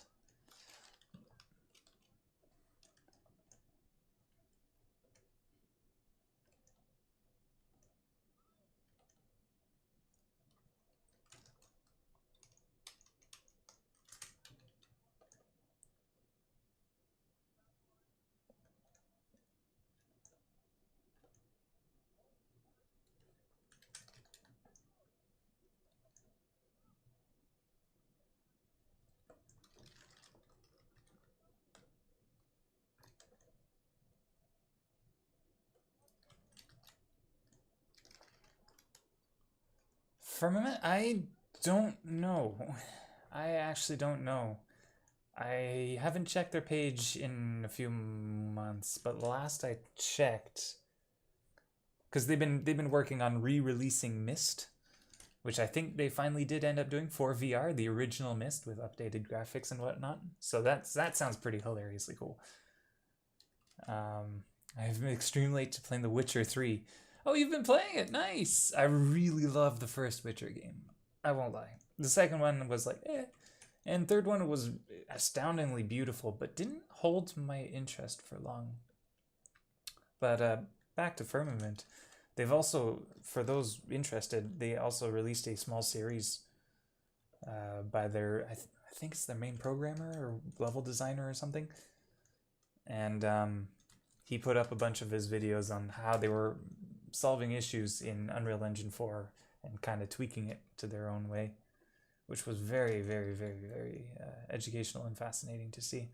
Firmament? I don't know. I actually don't know. I haven't checked their page in a few months, but last I checked, because they've been working on re-releasing Myst, which I think they finally did end up doing for VR, the original Myst with updated graphics and whatnot. So that sounds pretty hilariously cool. I've been extremely late to playing The Witcher 3. Oh, you've been playing it? Nice! I really loved the first Witcher game. I won't lie. The second one was like, eh. And third one was astoundingly beautiful, but didn't hold my interest for long. But back to Firmament. They've also, for those interested, they also released a small series by their, I think it's their main programmer or level designer or something. And he put up a bunch of his videos on how they were solving issues in Unreal Engine 4 and kind of tweaking it to their own way, which was very, very, very, very educational and fascinating to see.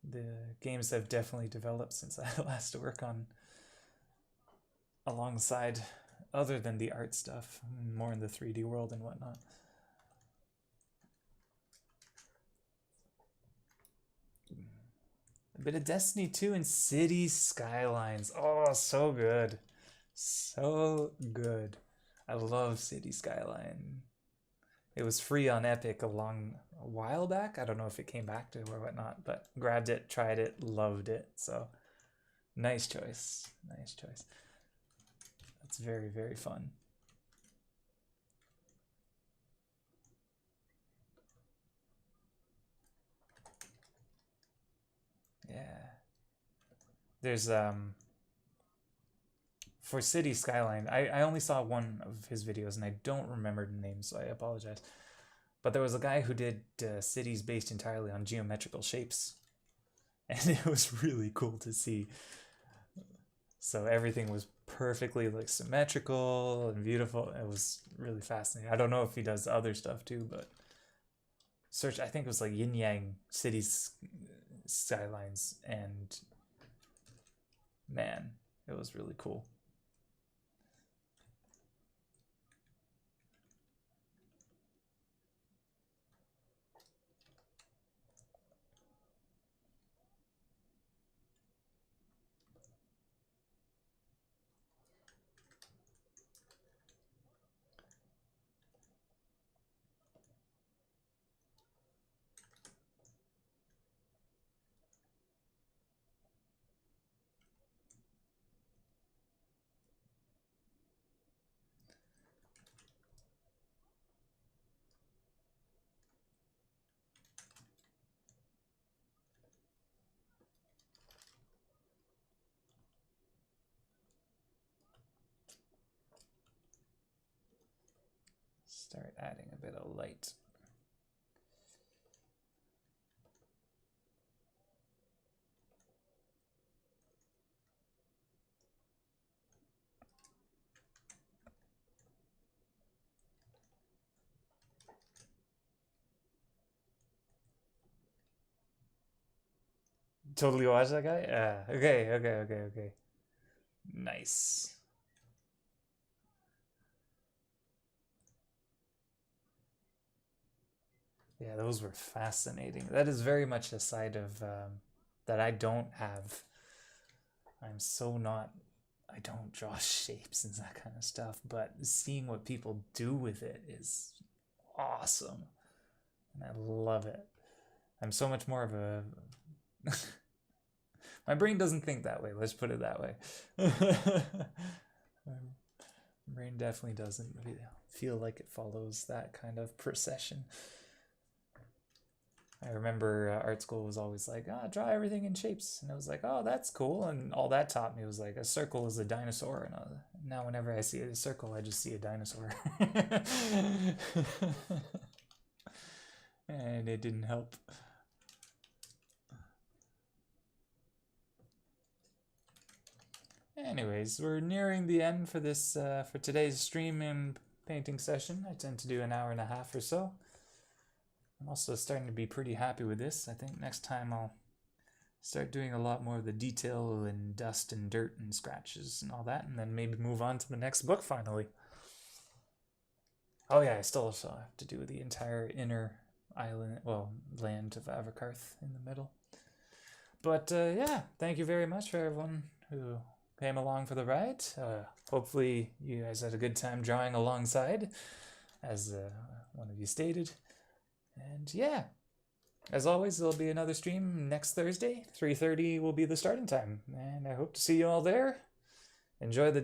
The games have definitely developed since I last worked on alongside, other than the art stuff, more in the 3D world and whatnot. A bit of Destiny 2 and City Skylines. Oh, so good. So good. I love City Skyline. It was free on Epic a while back. I don't know if it came back to or whatnot, but grabbed it, tried it, loved it. So nice choice. Nice choice. That's very, very fun. Yeah. There's for City Skyline, I only saw one of his videos and I don't remember the name, so I apologize. But there was a guy who did cities based entirely on geometrical shapes, and it was really cool to see. So everything was perfectly like symmetrical and beautiful. It was really fascinating. I don't know if he does other stuff too, but search, I think it was like yin yang cities skylines, and man, it was really cool. Start adding a bit of light. Totally watch that guy? Okay. Nice. Yeah, those were fascinating. That is very much a side of that I don't have. I'm so not. I don't draw shapes and that kind of stuff, but seeing what people do with it is awesome, and I love it. I'm so much more of a. My brain doesn't think that way. Let's put it that way. My brain definitely doesn't feel like it follows that kind of procession. I remember art school was always like, draw everything in shapes. And I was like, oh, that's cool. And all that taught me was like, a circle is a dinosaur. And now whenever I see a circle, I just see a dinosaur. And it didn't help. Anyways, we're nearing the end for this for today's stream and painting session. I tend to do an hour and a half or so. I'm also starting to be pretty happy with this. I think next time I'll start doing a lot more of the detail and dust and dirt and scratches and all that, and then maybe move on to the next book finally. Oh yeah, I still also have to do the entire inner island, well, land of Avorkarth in the middle. But yeah, thank you very much for everyone who came along for the ride. Hopefully you guys had a good time drawing alongside, as one of you stated. And yeah, as always, there'll be another stream next Thursday. 3:30 will be the starting time. And I hope to see you all there. Enjoy the day.